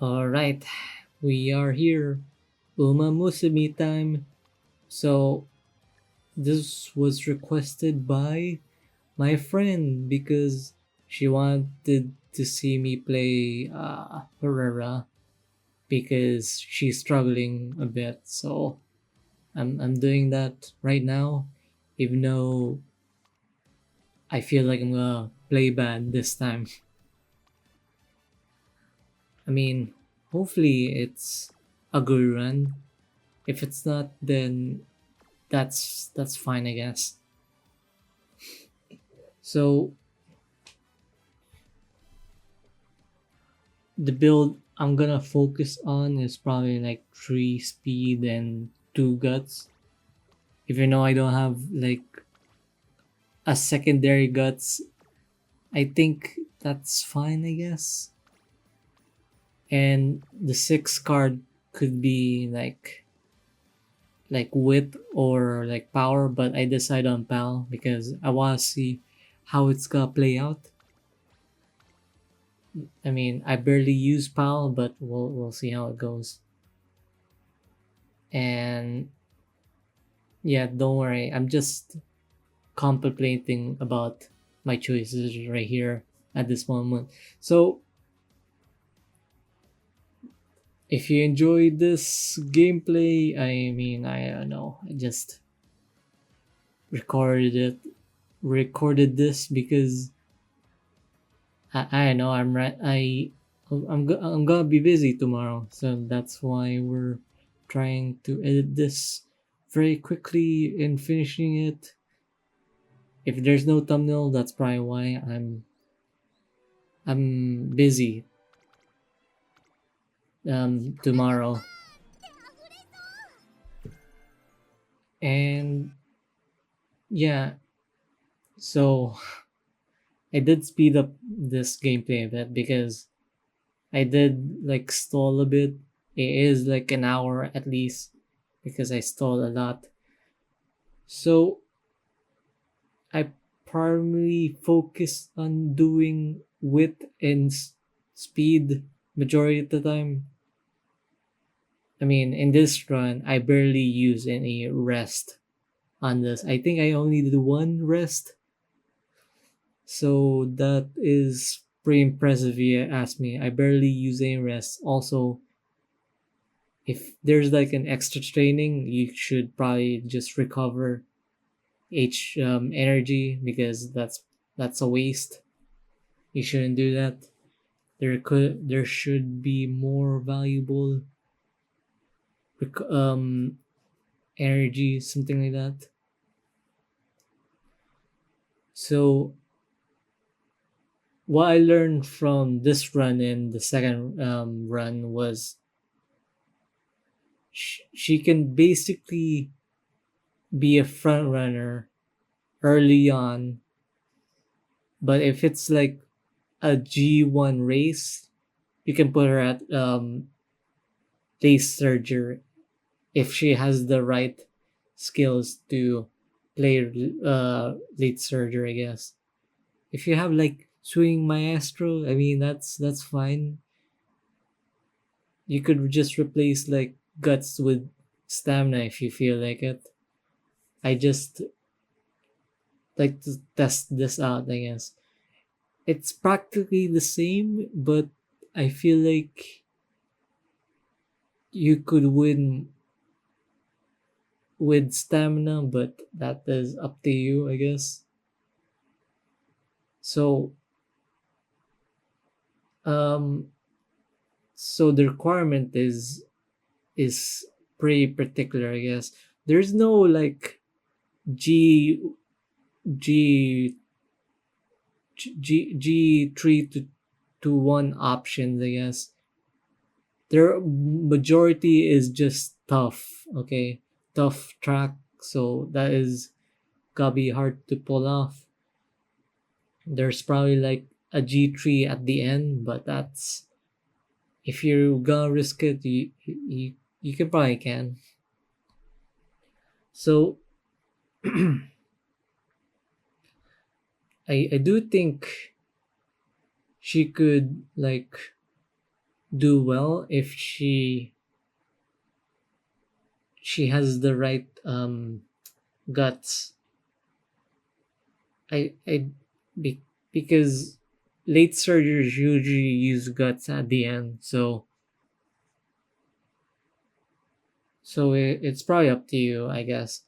All right, we are here. Uma Musume time. So this was requested by my friend because she wanted to see me play urara because she's struggling a bit. So I'm doing that right now, even though I feel like I'm gonna play bad this time. I mean, hopefully it's a good run. If it's not, then that's fine, I guess. So the build I'm gonna focus on is probably like three speed and two guts. Even though I don't have like a secondary guts, I think that's fine, I guess. And the sixth card could be like wit or like power, but I decide on pal because I wanna see how it's gonna play out. I mean, I barely use pal, but we'll see how it goes. And yeah, don't worry. I'm just contemplating about my choices right here at this moment. So, if you enjoyed this gameplay, I mean, I don't know. I just recorded it, recorded this because I know I'm right. I'm gonna be busy tomorrow, so that's why we're trying to edit this very quickly and finishing it. If there's no thumbnail, that's probably why I'm busy tomorrow. And yeah, so I did speed up this gameplay a bit because I did like stall a bit. It is like an hour at least because I stalled a lot. So I primarily focused on doing width and speed majority of the time. I mean, in this run, I barely use any rest on this. I think I only did one rest, so that is pretty impressive if you ask me. I barely use any rest. Also, if there's like an extra training, you should probably just recover H energy because that's a waste. You shouldn't do that. There should be more valuable um energy, something like that. So what I learned from this run and the second run was she can basically be a front runner early on, but if it's like a G1 race, you can put her at late surgery if she has the right skills to play late surgery, I guess. If you have like swing maestro, I mean that's fine. You could just replace like guts with stamina if you feel like it. I just like to test this out, I guess. It's practically the same, but I feel like you could win with stamina, but that is up to you, I guess. So, um, so the requirement is pretty particular, I guess. There's no like G G G3 to 1 options, I guess. Their majority is just tough, okay? Tough track, so that is gotta be hard to pull off. There's probably like a G3 at the end, but that's if you're gonna risk it, you can probably can. So I do think she could like do well if she has the right guts. I because late surgeries usually use guts at the end, so it's probably up to you, I guess.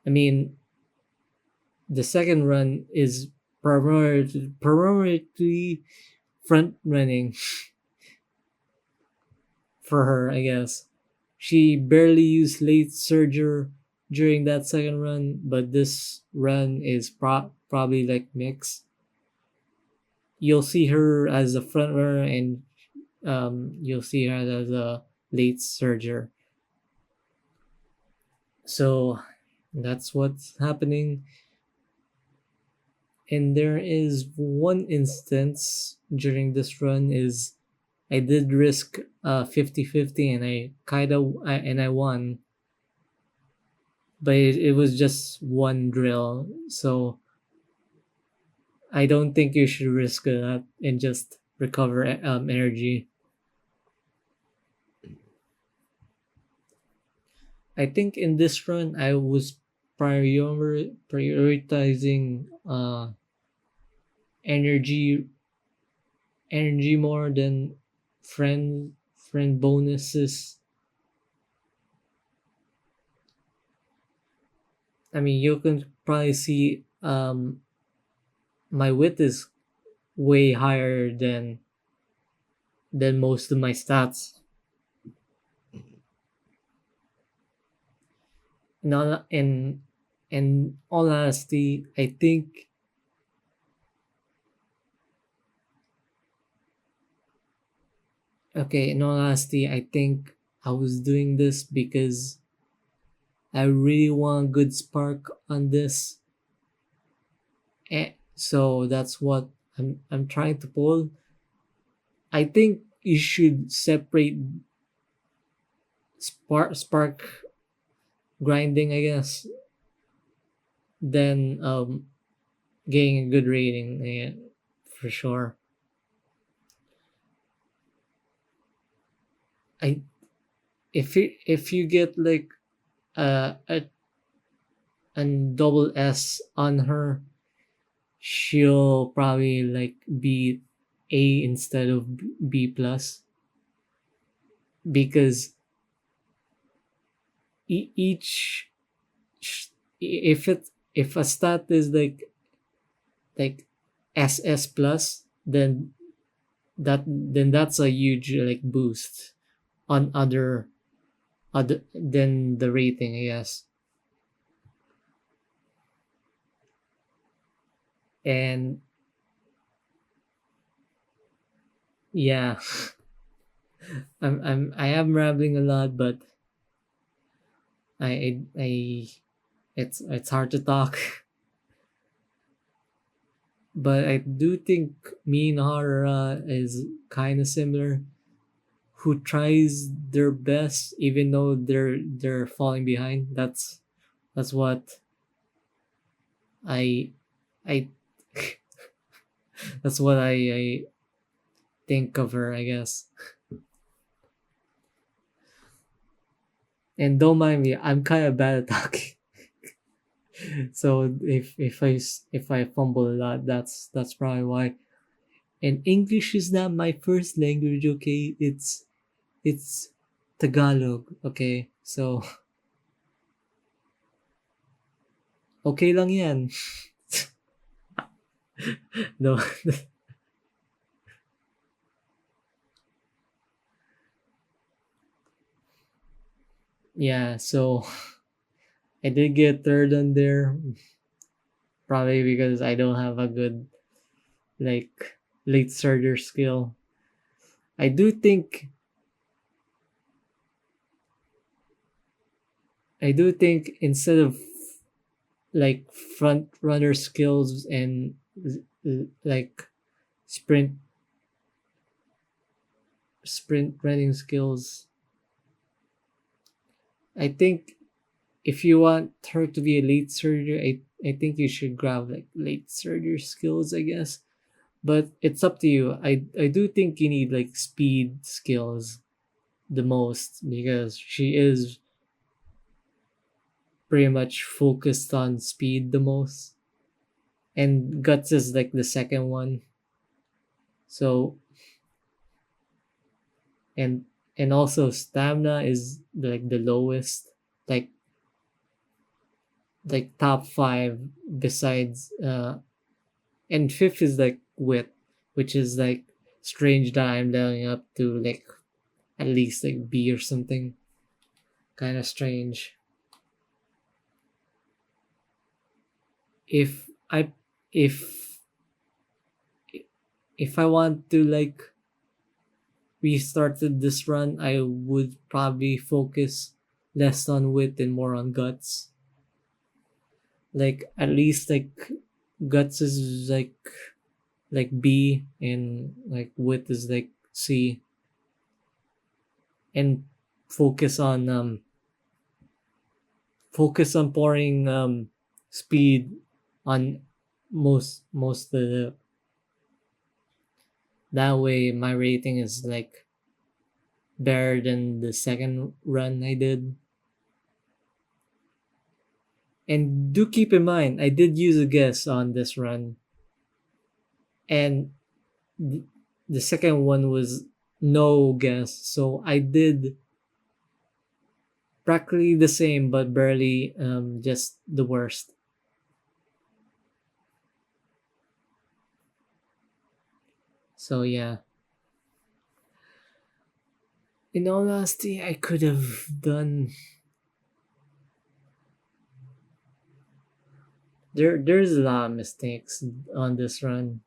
I mean, the second run is primarily front running for her, I guess. She barely used late surgery during that second run, but this run is probably like mixed. You'll see her as a front runner, and you'll see her as a late surger. So that's what's happening. And there is one instance during this run is I did risk 50-50, and I won, but it was just one drill. So I don't think you should risk that and just recover energy. I think in this run I was prioritizing energy energy more than friend bonuses. I mean, you can probably see my wit is way higher than most of my stats. In all honesty, I think okay, in all honesty, I think I was doing this because I really want a good spark on this. So that's what I'm trying to pull. I think you should separate spark grinding, I guess, than getting a good rating, yeah, for sure. I if you get like a double S on her, she'll probably like be A instead of B plus, because each if a stat is like SS plus, then that's a huge like boost on other than the rating, I guess. And yeah, I am rambling a lot, but I it's hard to talk. But I do think me and Hara is kind of similar, who tries their best even though they're falling behind. That's what I I that's what I think of her, I guess. And don't mind me, I'm kind of bad at talking. So if I fumble a lot, that's probably why. And English is not my first language, okay? It's Tagalog, okay? So okay lang yan. No. Yeah, so I did get third on there, probably because I don't have a good like late surger skill. I do think instead of like front runner skills and like sprint running skills, I think if you want her to be a late surger, I think you should grab like late surger skills, I guess. But it's up to you. I do think you need like speed skills the most because she is pretty much focused on speed the most, and guts is like the second one. So and and also stamina is like the lowest, like top five besides and fifth is like wit, which is like strange that I'm leveling up to like at least like B or something. Kind of strange. If I if if I want to like restarted this run, I would probably focus less on wit and more on guts. Like at least like guts is like B and like wit is like C, and focus on pouring speed on most of the, that way my rating is like better than the second run I did. And do keep in mind, I did use a guess on this run, and th- the second one was no guess. So I did practically the same, but barely just the worst. So yeah, in all honesty, I could have done. There's a lot of mistakes on this run.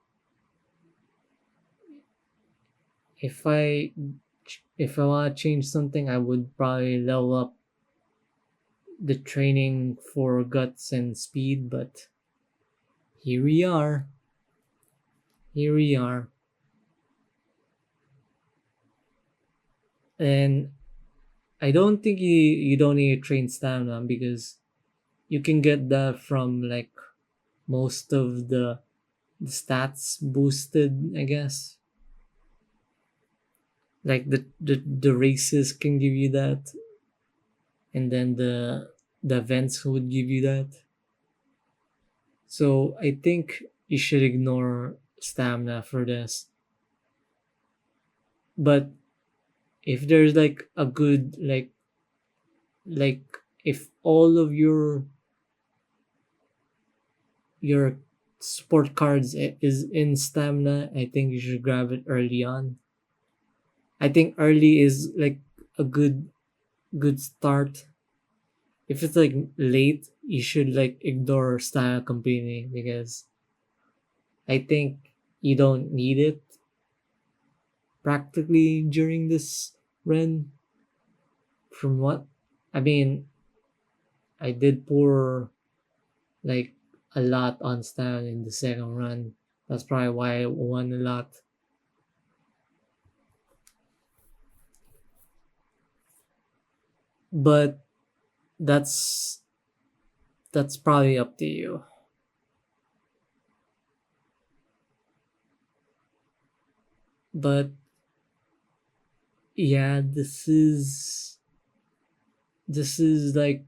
If I if I want to change something, I would probably level up the training for guts and speed, but here we are. Here we are. And I don't think you don't need to train stamina because you can get that from like most of the stats boosted, I guess. Like the races can give you that, and then the events would give you that. So I think you should ignore stamina for this. But if there's like a good like if all of your sport cards is in stamina, I think you should grab it early on. I think early is like a good start. If it's like late, you should like ignore stamina completely because I think you don't need it practically during this run. From what I mean, I did pour like a lot on stamina in the second run. That's probably why I won a lot. But that's that's probably up to you. But yeah, this is like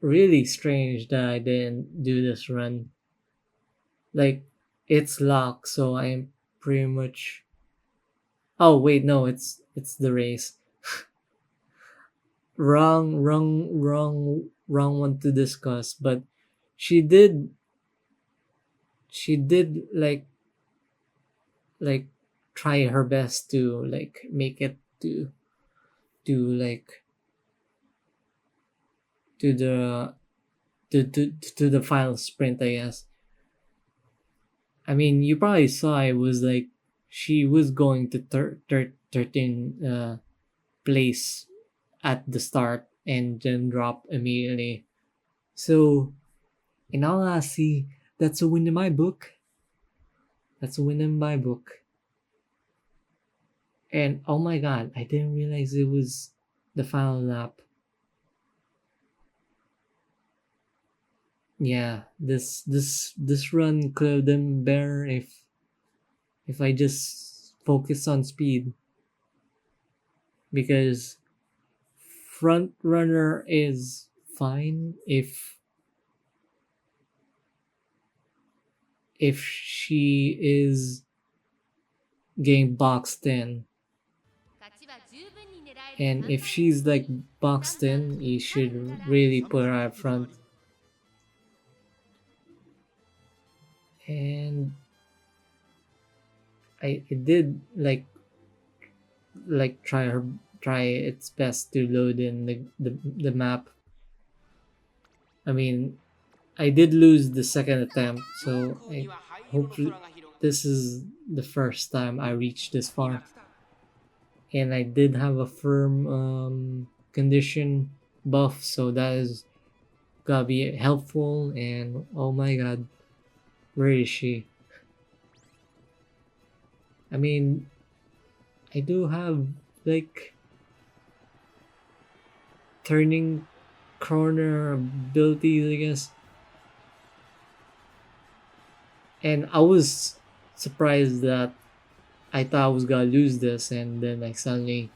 really strange that I didn't do this run. Like it's locked, so I'm pretty much. Oh wait, no, it's the race. Wrong one to discuss. But she did she did like try her best to like make it to like to the to the final sprint, I guess. I mean, you probably saw it was like she was going to 13 place at the start and then drop immediately. So, in all honesty, that's a win in my book. That's a win in my book. And oh my god, I didn't realize it was the final lap. Yeah, this run could have been better if I just focus on speed, because front runner is fine if she is getting boxed in, 勝ちは十分に狙える and 3 if 番人 she's 気 like 3 boxed 番 in, you ハル should から really 3 put her 番 up ウルア front ラ and it did like try its best to load in the map. I mean, I did lose the second attempt, 上 so 空に I は灰色の hopefully 空が広がって this is the first time I reached this 今 far, 来た and I did have a firm condition buff, so that is gotta be helpful. And oh my god, where is she? I mean, I do have like turning corner abilities, I guess. And I was surprised that I thought I was gonna lose this, and then like suddenly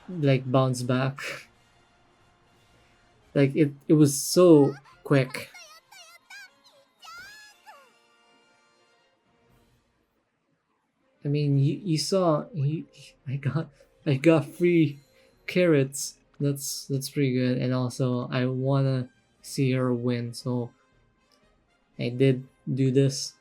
like bounce back. Like it was so quick. I mean, you saw I got free carrots. That's pretty good, and also I wanna see her win, so I did do this.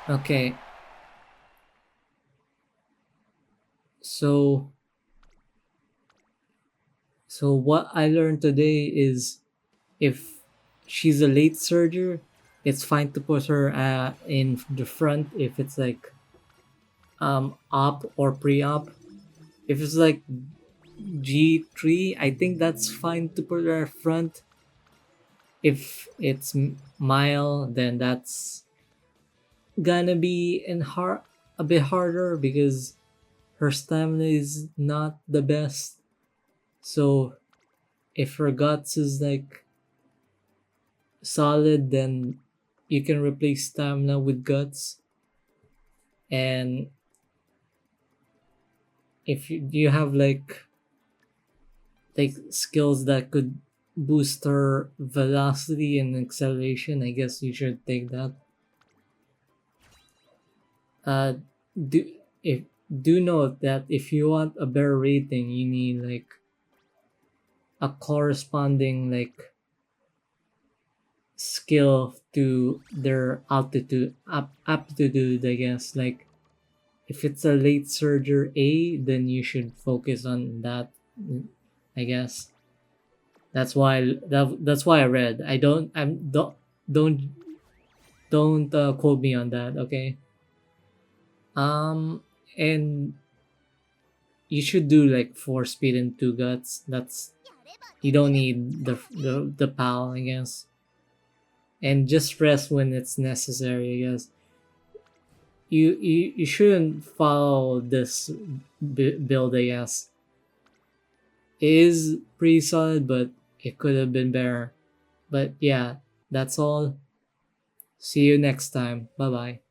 Okay, so what I learned today is if she's a late surger, it's fine to put her in the front if it's like op or pre-op. If it's like G3, I think that's fine to put her front. If it's mile, then that's gonna be a bit harder because her stamina is not the best. So if her guts is like solid, then you can replace stamina with guts. And if you have like like skills that could boost her velocity and acceleration, I guess you should take that. Uh, do if do note that if you want a better rating, you need like a corresponding like skill to their aptitude, I guess. Like if it's a late surger A, then you should focus on that, I guess. That's why I read. I don't I'm don't don't quote me on that, okay? Um and you should do like 4 speed and 2 guts. That's you don't need the PAL, I guess. And just rest when it's necessary, I guess. You shouldn't follow this build, I guess. It is pretty solid, but it could have been better. But yeah, that's all. See you next time. Bye bye.